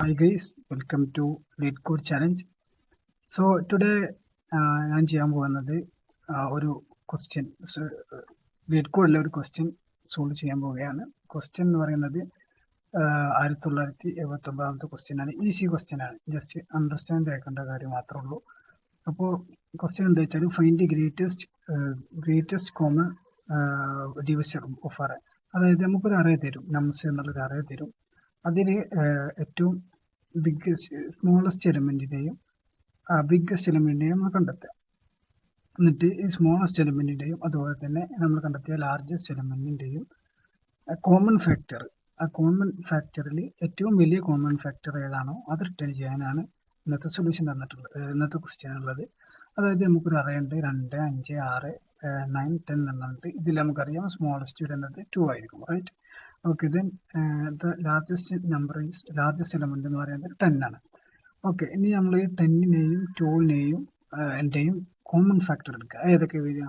Hi guys, welcome to LeetCode Challenge. So today ഞാൻ ചെയ്യാൻ പോകുന്നത് ഒരു ക്വസ്റ്റ്യൻ LeetCode ഒരു ക്വസ്റ്റ്യൻ സോൾവ് ചെയ്യാൻ പോവുകയാണ്. ക്വസ്റ്റ്യൻ എന്ന് പറയുന്നത് 1979 ക്വസ്റ്റ്യൻ ആണ്. ഈസി ക്വസ്റ്റ്യൻ ആണ്, ജസ്റ്റ് അണ്ടർസ്റ്റാൻഡ് ആക്കേണ്ട കാര്യം മാത്രമേ ഉള്ളൂ. അപ്പോൾ ക്വസ്റ്റ്യൻ എന്താ വെച്ചാൽ find greatest common divisor of array. അതായത് നമുക്കൊരു അറേ തരും, നംസ് എന്നുള്ളൊരു അറേ തരും. അതിൽ ഏറ്റവും സ്മോളസ്റ്റ് എലിമെന്റിന്റെയും ബിഗ്ഗസ്റ്റ് എലിമെന്റിന്റെയും നമ്മൾ കണ്ടെത്തുക. എന്നിട്ട് ഈ സ്മോളസ്റ്റ് എലിമെന്റിന്റെയും അതുപോലെ തന്നെ നമ്മൾ കണ്ടെത്തിയ ലാർജസ്റ്റ് എലിമെന്റിന്റെയും കോമൺ ഫാക്ടർ, ആ കോമൺ ഫാക്ടറിൽ ഏറ്റവും വലിയ കോമൺ ഫാക്ടർ ഏതാണോ അത് റിട്ടേൺ ചെയ്യാനാണ് ഇന്നത്തെ സൊല്യൂഷൻ തന്നിട്ടുള്ളത്, ഇന്നത്തെ ക്വസ്റ്റ്യൻ ഉള്ളത്. അതായത് നമുക്കൊരു അറേ ഉണ്ട്, 2, 5, 6, 9, 10 എന്നുണ്ട്. ഇതിൽ നമുക്കറിയാം സ്മോളസ്റ്റ് വരുന്നത് 2 ആയിരിക്കും, right? Okay, then the largest element എന്ന് പറയുന്നത് 10 ആണ്. ഓക്കെ, ഇനി നമ്മൾ ഈ 10നെയും 2നെയും എന്റെയും കോമൺ ഫാക്ടർ എടുക്കുക. ഏതൊക്കെ വരിക?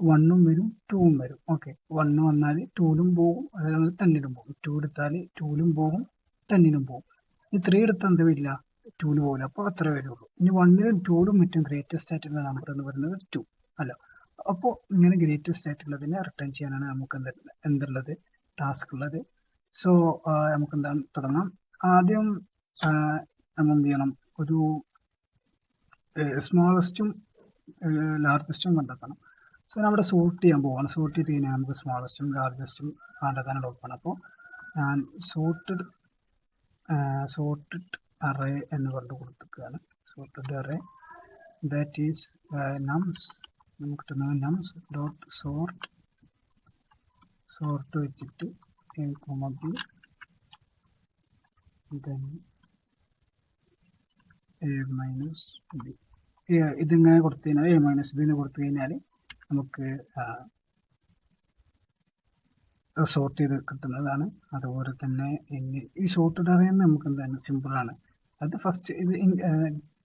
1ഉം വരും, 2ഉം വരും. ഓക്കെ, 1 വന്നാൽ 2ലും പോകും, അതായത് 10ലും പോകും. 2 എടുത്താൽ 2ലും പോകും, 10ലും പോകും. ഈ 3 എടുത്താൽ എന്താ വരില്ല? 2ല് പോകില്ല, അപ്പോൾ അത്ര വരുള്ളൂ. ഇനി 1ലും 2ലും ഏറ്റവും ഗ്രേറ്റസ്റ്റ് ആയിട്ടുള്ള നമ്പർ എന്ന് പറയുന്നത് 2 അല്ല. അപ്പോൾ ഇങ്ങനെ ഗ്രേറ്റസ്റ്റ് ആയിട്ടുള്ളതിനെ റിട്ടേൺ ചെയ്യാനാണ് നമുക്ക് എന്തുള്ളത്, ടാസ്ക് ഉള്ളത്. സോ നമുക്ക് എന്താണ് തുടങ്ങാം. ആദ്യം നമ്മൾ എന്ത് ചെയ്യണം, ഒരു സ്മോളസ്റ്റും ലാർജസ്റ്റും കണ്ടെത്തണം. സോ നമ്മുടെ സോർട്ട് ചെയ്യാൻ പോവാണ്. സോർട്ട് ചെയ്ത് കഴിഞ്ഞാൽ നമുക്ക് സ്മോളസ്റ്റും ലാർജസ്റ്റും കണ്ടെത്താനാണ് നോക്കണം. അപ്പോൾ ഞാൻ സോർട്ടഡ് അറേ എന്ന് പറഞ്ഞു കൊടുത്തിരിക്കുകയാണ്. സോർട്ടഡ് അറേ ദാറ്റ് ഈസ് നംസ്, നമുക്ക് കിട്ടുന്നത് നംസ് ഡോട്ട് സോർട്ട് വെച്ചിട്ട് a, b, then a minus b. ഇതിങ്ങനെ കൊടുത്തു കഴിഞ്ഞാൽ a minus b എന്ന് കൊടുത്തു കഴിഞ്ഞാൽ നമുക്ക് സോർട്ട് ചെയ്ത് കിട്ടുന്നതാണ്. അതുപോലെ തന്നെ ഈ സോർട്ടഡ് അറേ നമുക്ക് എന്താണ് സിമ്പിൾ ആണ്. അത് ഫസ്റ്റ് ഇത്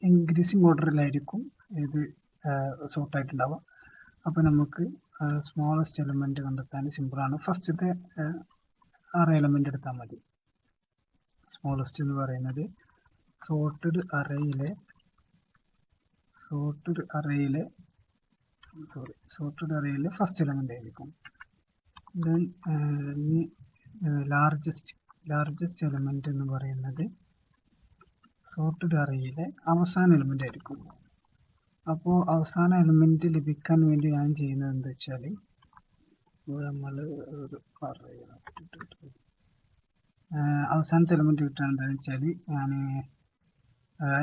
ഇൻക്രീസിങ് ഓർഡറിലായിരിക്കും ഇത് സോർട്ട് ആയിട്ടുണ്ടാവുക. അപ്പോൾ നമുക്ക് സ്മോളസ്റ്റ് എലിമെന്റ് കണ്ടെത്താൻ സിമ്പിൾ ആണ്. ഫസ്റ്റത്തെ അറേ എലിമെന്റ് എടുത്താൽ മതി. സ്മോളസ്റ്റ് എന്ന് പറയുന്നത് സോർട്ടഡ് അറേയിലെ ഫസ്റ്റ് എലിമെന്റ് ആയിരിക്കും. ദെൻ ലാർജസ്റ്റ് എലിമെന്റ് എന്ന് പറയുന്നത് സോർട്ടഡ് അറേയിലെ അവസാന എലിമെന്റ് ആയിരിക്കും. അപ്പോൾ അവസാന എലിമെന്റ് ലഭിക്കാൻ വേണ്ടി ഞാൻ ചെയ്യുന്നത് എന്താ വെച്ചാൽ, നമ്മൾ അവസാനത്തെ എലിമെന്റ് കിട്ടാൻ എന്താണെന്ന് വെച്ചാൽ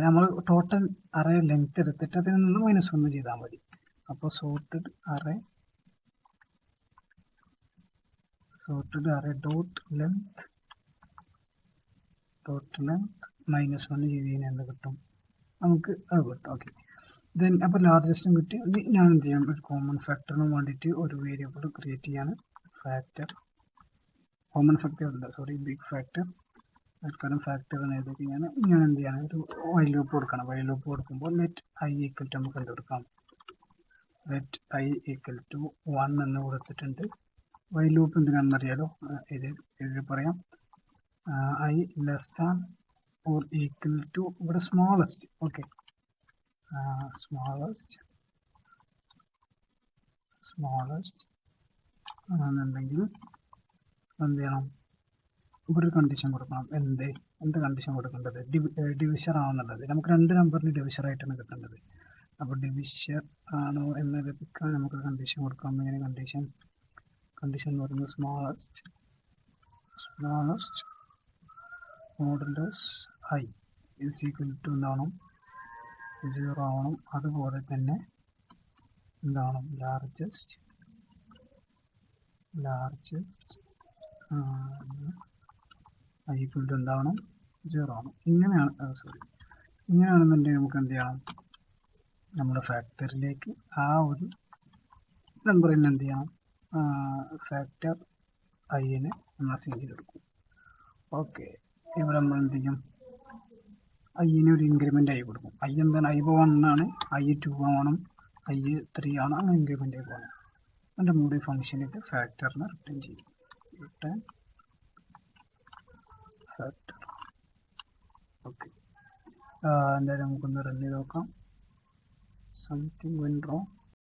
നമ്മൾ ടോട്ടൽ അറേ ലെങ്ത് എടുത്തിട്ട് അതിൽ നിന്ന് -1 ചെയ്താൽ മതി. അപ്പോൾ സോർട്ടഡ് അറേ ഡോട്ട് ലെങ്ത് -1 ചെയ്ത് കഴിഞ്ഞാൽ എന്ത് കിട്ടും? നമുക്ക് അത് കിട്ടും. ഓക്കെ, ദെൻ അപ്പോൾ ലാർജസ്റ്റും കിട്ടി. ഞാൻ എന്ത് ചെയ്യാം, ഒരു കോമൺ ഫാക്ടറിന് വേണ്ടിയിട്ട് ഒരു വേരിയബിൾ ക്രിയേറ്റ് ചെയ്യാണ്. Big factor. തൽക്കാലം ഫാക്ടർ എഴുതി ഞാൻ എന്ത് ചെയ്യാണ്, ഒരു വൈൽ ലൂപ്പ് കൊടുക്കണം. വൈൽ ലൂപ്പ് കൊടുക്കുമ്പോൾ ലെറ്റ് i ഈക്വൽ ടു നമുക്ക് എന്തെടുക്കാം, ലെറ്റ് i ഈക്വൽ ടു 1 എന്ന് കൊടുത്തിട്ടുണ്ട്. വൈൽ ലൂപ്പ് എന്തിനാണെന്ന് അറിയാലോ, ഇത് പറയാം. i less than or equal to ഇവിടെ സ്മോളസ്റ്റ്. ഓക്കെ, സ്മോളസ്റ്റ് ആണെന്നുണ്ടെങ്കിൽ എന്ത് ചെയ്യണം, ഇവിടെ ഒരു കണ്ടീഷൻ കൊടുക്കണം. എന്ത് കണ്ടീഷൻ കൊടുക്കേണ്ടത്? ഡിവിഷർ ആണെന്നുള്ളത്. നമുക്ക് 2 നമ്പറിന് ഡിവിഷർ ആയിട്ടാണ് കിട്ടേണ്ടത്. അപ്പോൾ ഡിവിഷർ ആണോ എന്ന് ലഭിക്കാൻ നമുക്ക് കണ്ടീഷൻ കൊടുക്കാം. ഇങ്ങനെ കണ്ടീഷൻ എന്ന് പറയുന്നത് smallest modulus i is equal to എന്താവണം, 0 ആവണം. അതുപോലെ തന്നെ എന്താവണം, ലാർജസ്റ്റ് i ഈക്വൽ ടു എന്താവണം, 0 ആണ്. ഇങ്ങനെയാണെന്നുണ്ടെങ്കിൽ നമുക്ക് എന്ത് ചെയ്യണം, നമ്മുടെ ഫാക്ടറിലേക്ക് ആ ഒരു നമ്പറിന് എന്ത് ചെയ്യണം, ഫാക്ടർ iനെ നമ്മൾ അസൈൻ ചെയ്തെടുക്കും. ഓക്കെ, ഇവിടെ നമ്മൾ എന്ത് ചെയ്യും, iന് ഒരു ഇൻക്രിമെന്റ് ആയി കൊടുക്കും. i എന്താണ്, i 1 ആണ്, i 2 ആവണം, i 3 ആണ്, അങ്ങനെ ഇൻക്രിമെന്റ് ആയി പോകണം. അതിൻ്റെ മൂടി ഫംഗ്ഷനിട്ട് ഫാക്ടറിനെ റിട്ടേൺ ചെയ്യും. factor. എന്തായാലും നമുക്കൊന്ന് റൺ ചെയ്ത് നോക്കാം. Something when wrong.